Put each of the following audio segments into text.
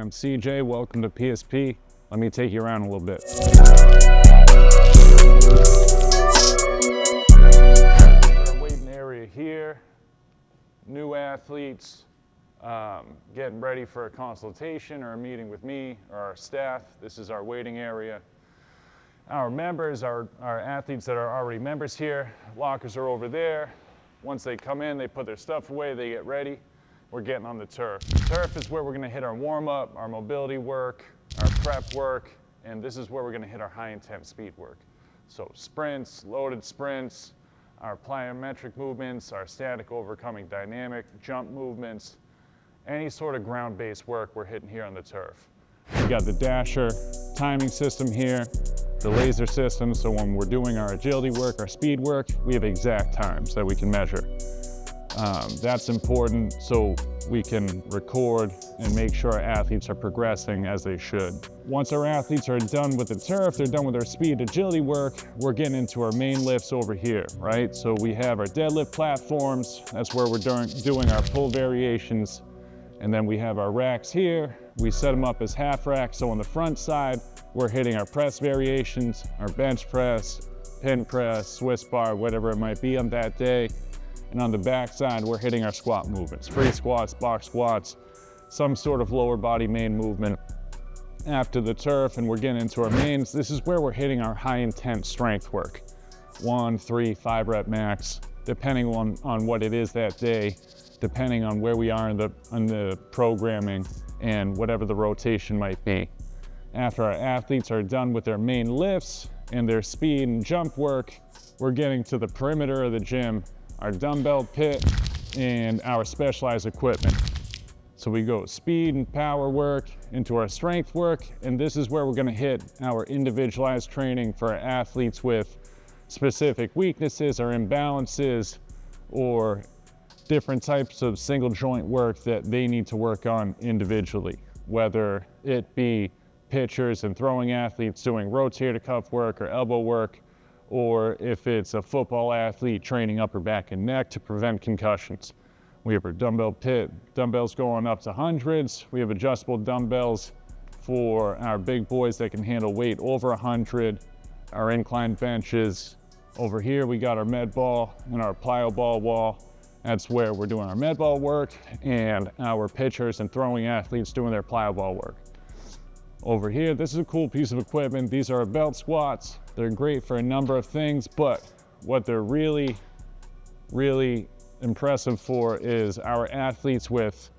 I'm CJ, welcome to PSP. Let me take you around a little bit. Our waiting area here, new athletes getting ready for a consultation or a meeting with me or our staff. This is our waiting area. Our members, our athletes that are already members here, lockers are over there. Once they come in, they put their stuff away, they get ready. We're getting on the turf. The turf is where we're gonna hit our warm-up, our mobility work, our prep work, and this is where we're gonna hit our high-intent speed work. So sprints, loaded sprints, our plyometric movements, our static overcoming dynamic, jump movements, any sort of ground-based work we're hitting here on the turf. We got the dasher timing system here, the laser system, so when we're doing our agility work, our speed work, we have exact times that we can measure. That's important so we can record and make sure our athletes are progressing as they should. Once our athletes are done with the turf, they're done with their speed agility work, we're getting into our main lifts over here, right? So we have our deadlift platforms, that's where we're doing our pull variations, and then we have our racks here. We set them up as half racks, so on the front side, we're hitting our press variations, our bench press, pin press, Swiss bar, whatever it might be on that day. And on the back side, we're hitting our squat movements, free squats, box squats, some sort of lower body main movement. After the turf, and we're getting into our mains, this is where we're hitting our high intent strength work. 1, 3, 5 rep max, depending on what it is that day, depending on where we are in the programming and whatever the rotation might be. After our athletes are done with their main lifts and their speed and jump work, we're getting to the perimeter of the gym, our dumbbell pit, and our specialized equipment. So we go speed and power work into our strength work, and this is where we're gonna hit our individualized training for our athletes with specific weaknesses or imbalances or different types of single joint work that they need to work on individually, whether it be pitchers and throwing athletes doing rotator cuff work or elbow work, or if it's a football athlete training upper back and neck to prevent concussions. We have our dumbbell pit, dumbbells going up to hundreds. We have adjustable dumbbells for our big boys that can handle weight over 100, our incline benches. Over here, we got our med ball and our plyo ball wall. That's where we're doing our med ball work and our pitchers and throwing athletes doing their plyo ball work. Over here, this is a cool piece of equipment. These are our belt squats. They're great for a number of things, but what they're really, really impressive for is our athletes with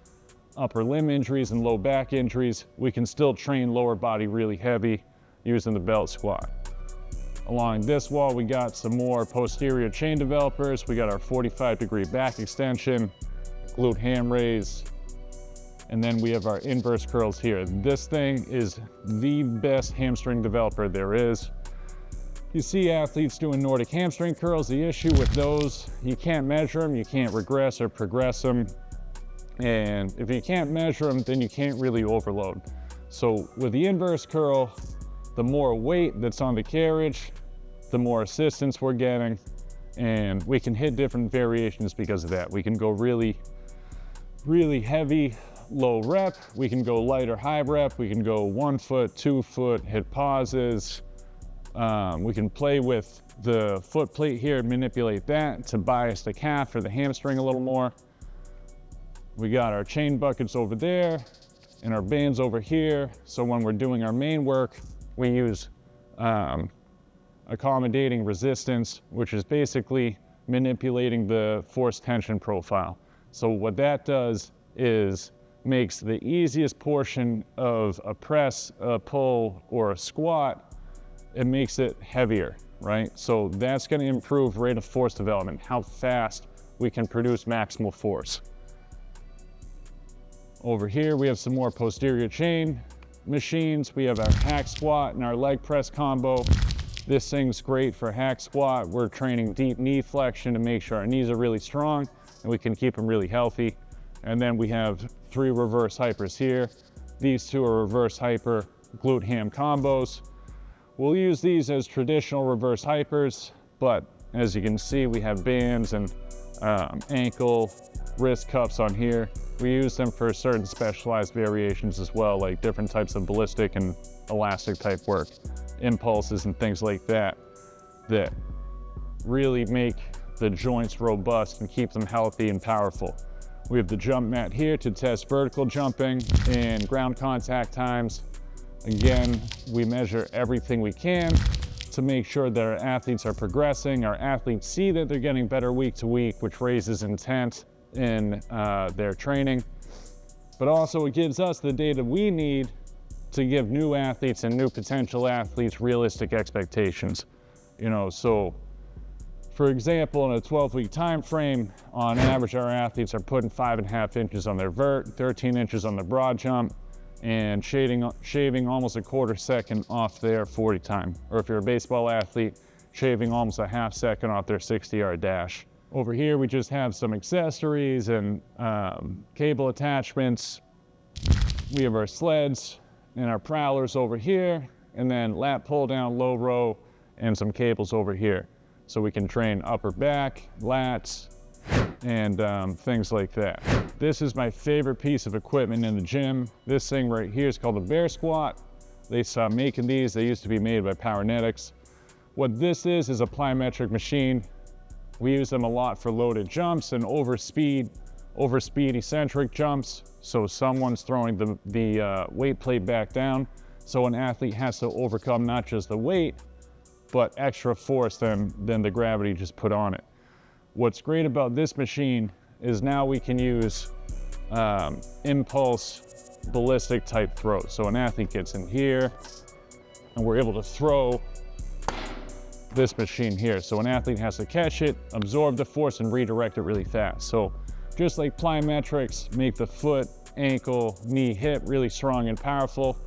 upper limb injuries and low back injuries. We can still train lower body really heavy using the belt squat. Along this wall, we got some more posterior chain developers. We got our 45-degree back extension, glute ham raise, and then we have our inverse curls here. This thing is the best hamstring developer there is. You see athletes doing Nordic hamstring curls. The issue with those, you can't measure them, you can't regress or progress them. And if you can't measure them, then you can't really overload. So with the inverse curl, the more weight that's on the carriage, the more assistance we're getting, and we can hit different variations because of that. We can go really, really heavy, low rep. We can go lighter, high rep. We can go 1 foot, 2 foot, hit pauses. We can play with the foot plate here and manipulate that to bias the calf or the hamstring a little more. We got our chain buckets over there and our bands over here. So when we're doing our main work, we use accommodating resistance, which is basically manipulating the force tension profile. So what that does is makes the easiest portion of a press, a pull, or a squat, it makes it heavier, right? So that's gonna improve rate of force development, how fast we can produce maximal force. Over here, we have some more posterior chain machines. We have our hack squat and our leg press combo. This thing's great for hack squat. We're training deep knee flexion to make sure our knees are really strong and we can keep them really healthy. And then we have 3 reverse hypers here. These 2 are reverse hyper glute ham combos. We'll use these as traditional reverse hypers, but as you can see, we have bands and ankle, wrist cuffs on here. We use them for certain specialized variations as well, like different types of ballistic and elastic type work, impulses and things like that, that really make the joints robust and keep them healthy and powerful. We have the jump mat here to test vertical jumping and ground contact times. Again, we measure everything we can to make sure that our athletes are progressing. Our athletes see that they're getting better week to week, which raises intent in their training. But also it gives us the data we need to give new athletes and new potential athletes realistic expectations. So for example, in a 12-week time frame, on average, our athletes are putting 5.5 inches on their vert, 13 inches on the broad jump, and shaving almost a quarter second off their 40 time. Or if you're a baseball athlete, shaving almost a half second off their 60-yard dash. Over here, we just have some accessories and cable attachments. We have our sleds and our prowlers over here, and then lat pull down, low row, and some cables over here. So we can train upper back, lats, and things like that. This is my favorite piece of equipment in the gym. This thing right here is called the Bear Squat. They stopped making these. They used to be made by Powernetics. What this is a plyometric machine. We use them a lot for loaded jumps and over speed eccentric jumps. So someone's throwing the weight plate back down. So an athlete has to overcome not just the weight, but extra force than the gravity just put on it. What's great about this machine is now we can use impulse ballistic type throws. So an athlete gets in here and we're able to throw this machine here. So an athlete has to catch it, absorb the force, and redirect it really fast. So just like plyometrics make the foot, ankle, knee, hip really strong and powerful,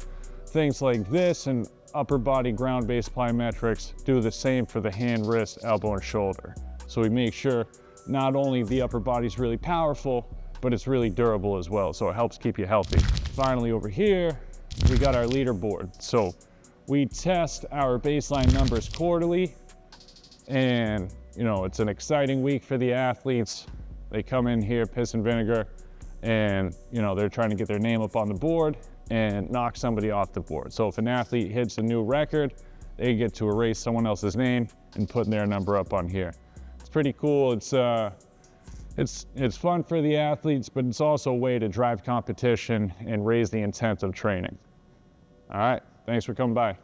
things like this and upper body ground-based plyometrics do the same for the hand, wrist, elbow, and shoulder. So we make sure not only the upper body's really powerful, but it's really durable as well. So it helps keep you healthy. Finally, over here, we got our leaderboard. So we test our baseline numbers quarterly, and it's an exciting week for the athletes. They come in here, piss and vinegar, and they're trying to get their name up on the board and knock somebody off the board. So if an athlete hits a new record, they get to erase someone else's name and put their number up on here. It's pretty cool. It's fun for the athletes, but it's also a way to drive competition and raise the intent of training. All right, thanks for coming by.